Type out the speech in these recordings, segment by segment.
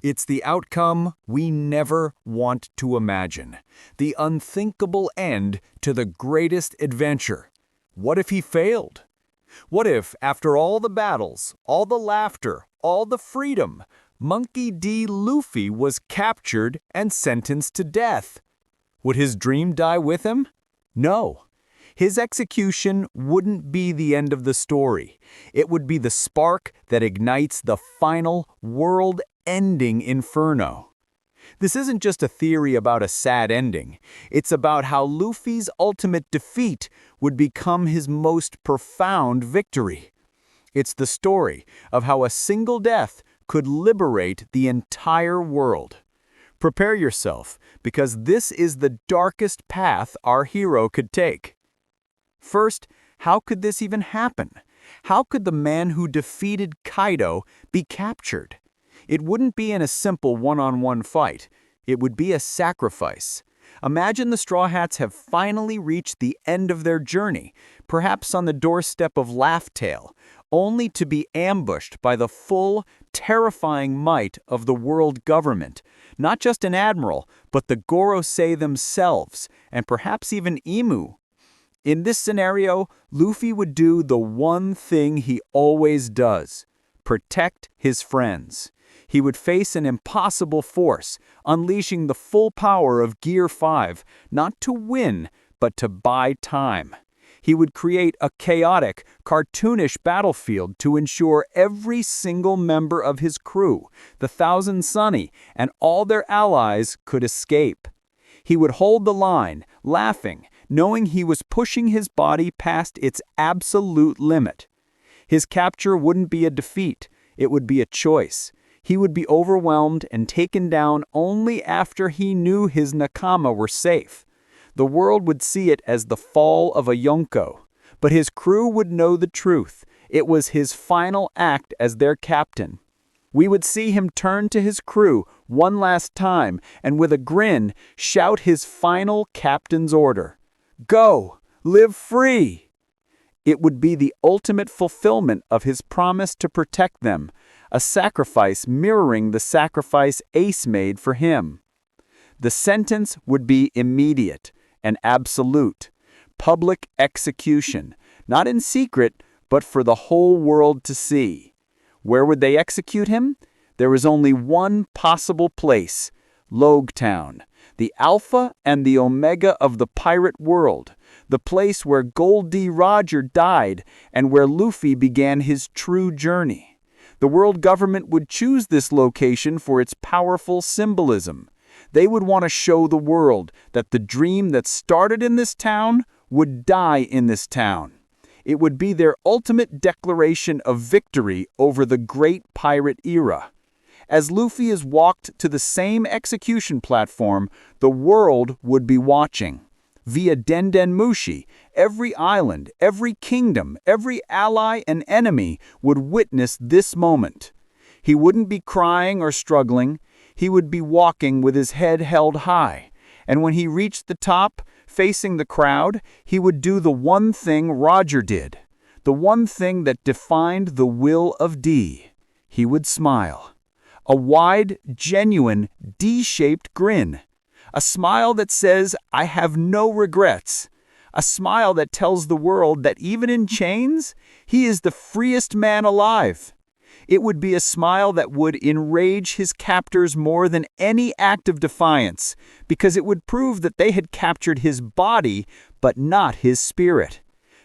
It's the outcome we never want to imagine. The unthinkable end to the greatest adventure. What if he failed? What if, after all the battles, all the laughter, all the freedom, Monkey D. Luffy was captured and sentenced to death? Would his dream die with him? No. His execution wouldn't be the end of the story. It would be the spark that ignites the final world-ending inferno. This isn't just a theory about a sad ending. It's about how Luffy's ultimate defeat would become his most profound victory. It's the story of how a single death could liberate the entire world. Prepare yourself, because this is the darkest path our hero could take. First, how could this even happen? How could the man who defeated Kaido be captured? It wouldn't be in a simple one-on-one fight. It would be a sacrifice. Imagine the Straw Hats have finally reached the end of their journey, perhaps on the doorstep of Laugh Tale, only to be ambushed by the full, terrifying might of the world government. Not just an admiral, but the Gorosei themselves, and perhaps even Imu. In this scenario, Luffy would do the one thing he always does: protect his friends. He would face an impossible force, unleashing the full power of Gear 5, not to win, but to buy time. He would create a chaotic, cartoonish battlefield to ensure every single member of his crew, the Thousand Sunny, and all their allies could escape. He would hold the line, laughing, knowing he was pushing his body past its absolute limit. His capture wouldn't be a defeat, it would be a choice. He would be overwhelmed and taken down only after he knew his Nakama were safe. The world would see it as the fall of a Yonko, but his crew would know the truth. It was his final act as their captain. We would see him turn to his crew one last time and with a grin shout his final captain's order: "Go! Live free!" It would be the ultimate fulfillment of his promise to protect them, a sacrifice mirroring the sacrifice Ace made for him. The sentence would be immediate and absolute. Public execution, not in secret, but for the whole world to see. Where would they execute him? There is only one possible place: Logtown, the alpha and the omega of the pirate world, the place where Gold D. Roger died and where Luffy began his true journey. The world government would choose this location for its powerful symbolism. They would want to show the world that the dream that started in this town would die in this town. It would be their ultimate declaration of victory over the great pirate era. As Luffy is walked to the same execution platform, the world would be watching. Via Denden Mushi, every island, every kingdom, every ally and enemy would witness this moment. He wouldn't be crying or struggling. He would be walking with his head held high. And when he reached the top, facing the crowd, he would do the one thing Roger did, the one thing that defined the will of D. He would smile. A wide, genuine, D-shaped grin. A smile that says, "I have no regrets." A smile that tells the world that even in chains, he is the freest man alive. It would be a smile that would enrage his captors more than any act of defiance, because it would prove that they had captured his body, but not his spirit.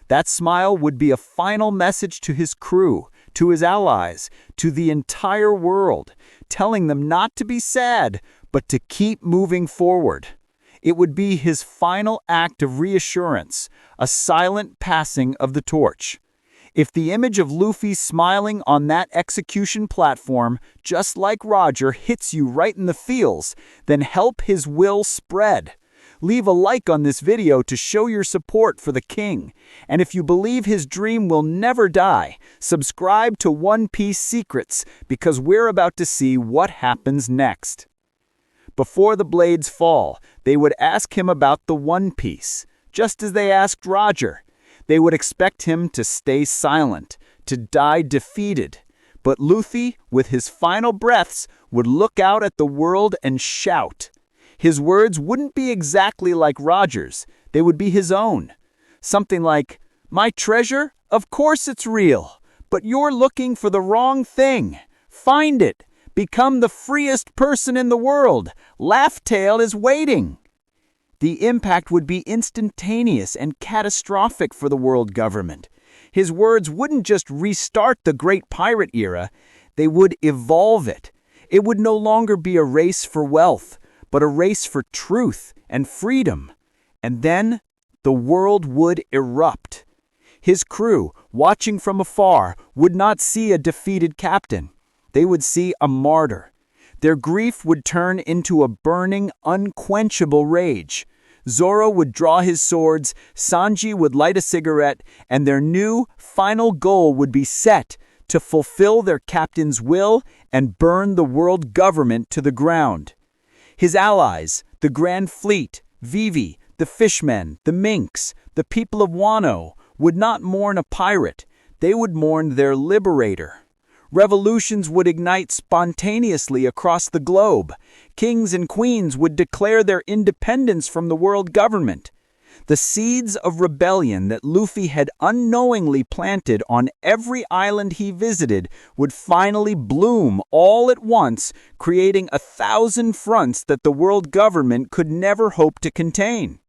That smile would be a final message to his crew, to his allies, to the entire world, telling them not to be sad, but to keep moving forward. It would be his final act of reassurance, a silent passing of the torch. If the image of Luffy smiling on that execution platform, just like Roger, hits you right in the feels, then help his will spread. Leave a like on this video to show your support for the king. And if you believe his dream will never die, subscribe to One Piece Secrets, because we're about to see what happens next. Before the blades fall, they would ask him about the One Piece, just as they asked Roger. They would expect him to stay silent, to die defeated. But Luffy, with his final breaths, would look out at the world and shout. His words wouldn't be exactly like Roger's, they would be his own. Something like, "My treasure? Of course it's real, but you're looking for the wrong thing. Find it. Become the freest person in the world. Laugh-Tale is waiting." The impact would be instantaneous and catastrophic for the world government. His words wouldn't just restart the great pirate era, they would evolve it. It would no longer be a race for wealth, but a race for truth and freedom. And then the world would erupt. His crew, watching from afar, would not see a defeated captain. They would see a martyr. Their grief would turn into a burning, unquenchable rage. Zoro would draw his swords, Sanji would light a cigarette, and their new, final goal would be set to fulfill their captain's will and burn the world government to the ground. His allies, the Grand Fleet, Vivi, the Fishmen, the Minks, the people of Wano, would not mourn a pirate, they would mourn their liberator. Revolutions would ignite spontaneously across the globe. Kings and queens would declare their independence from the world government. The seeds of rebellion that Luffy had unknowingly planted on every island he visited would finally bloom all at once, creating 1,000 fronts that the world government could never hope to contain.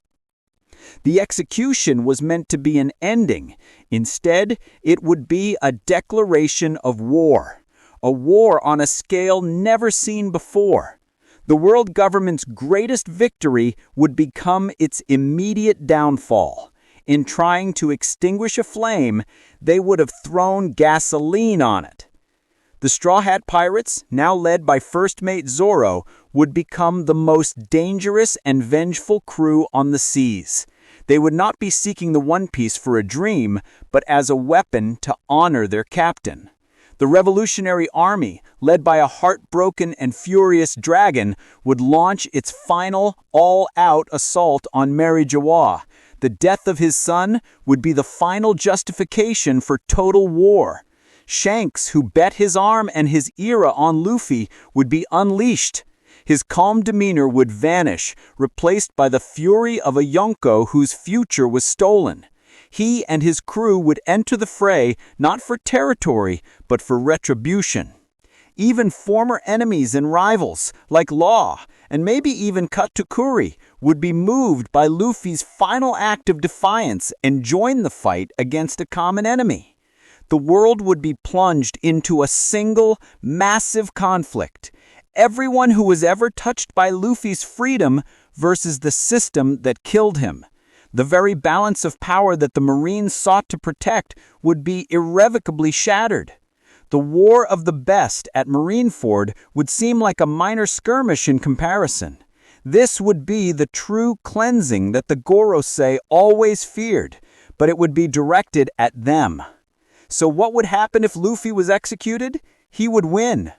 The execution was meant to be an ending. Instead, it would be a declaration of war. A war on a scale never seen before. The world government's greatest victory would become its immediate downfall. In trying to extinguish a flame, they would have thrown gasoline on it. The Straw Hat Pirates, now led by First Mate Zoro, would become the most dangerous and vengeful crew on the seas. They would not be seeking the One Piece for a dream, but as a weapon to honor their captain. The Revolutionary Army, led by a heartbroken and furious dragon, would launch its final, all-out assault on Mary Jawa. The death of his son would be the final justification for total war. Shanks, who bet his arm and his era on Luffy, would be unleashed. His calm demeanor would vanish, replaced by the fury of a Yonko whose future was stolen. He and his crew would enter the fray not for territory, but for retribution. Even former enemies and rivals, like Law, and maybe even Katakuri, would be moved by Luffy's final act of defiance and join the fight against a common enemy. The world would be plunged into a single, massive conflict. Everyone who was ever touched by Luffy's freedom versus the system that killed him. The very balance of power that the Marines sought to protect would be irrevocably shattered. The war of the best at Marineford would seem like a minor skirmish in comparison. This would be the true cleansing that the Gorosei always feared, but it would be directed at them. So what would happen if Luffy was executed? He would win.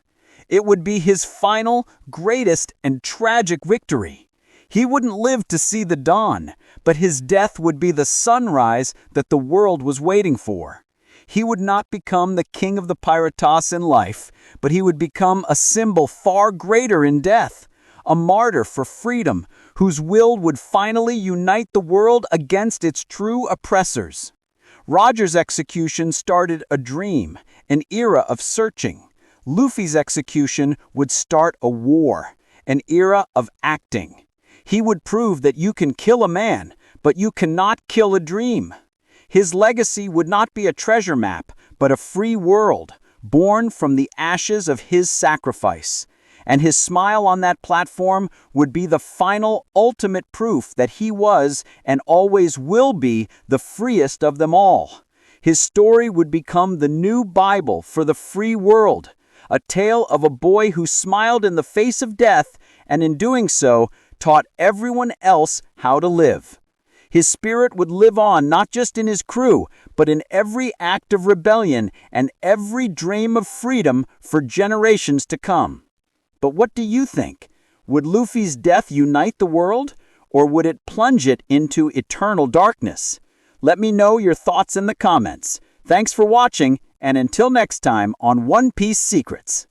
It would be his final, greatest, and tragic victory. He wouldn't live to see the dawn, but his death would be the sunrise that the world was waiting for. He would not become the king of the Piratas in life, but he would become a symbol far greater in death, a martyr for freedom, whose will would finally unite the world against its true oppressors. Roger's execution started a dream, an era of searching. Luffy's execution would start a war, an era of acting. He would prove that you can kill a man, but you cannot kill a dream. His legacy would not be a treasure map, but a free world, born from the ashes of his sacrifice. And his smile on that platform would be the final, ultimate proof that he was, and always will be, the freest of them all. His story would become the new Bible for the free world, a tale of a boy who smiled in the face of death, and in doing so, taught everyone else how to live. His spirit would live on not just in his crew, but in every act of rebellion and every dream of freedom for generations to come. But what do you think? Would Luffy's death unite the world, or would it plunge it into eternal darkness? Let me know your thoughts in the comments. Thanks for watching, and until next time on One Piece Secrets.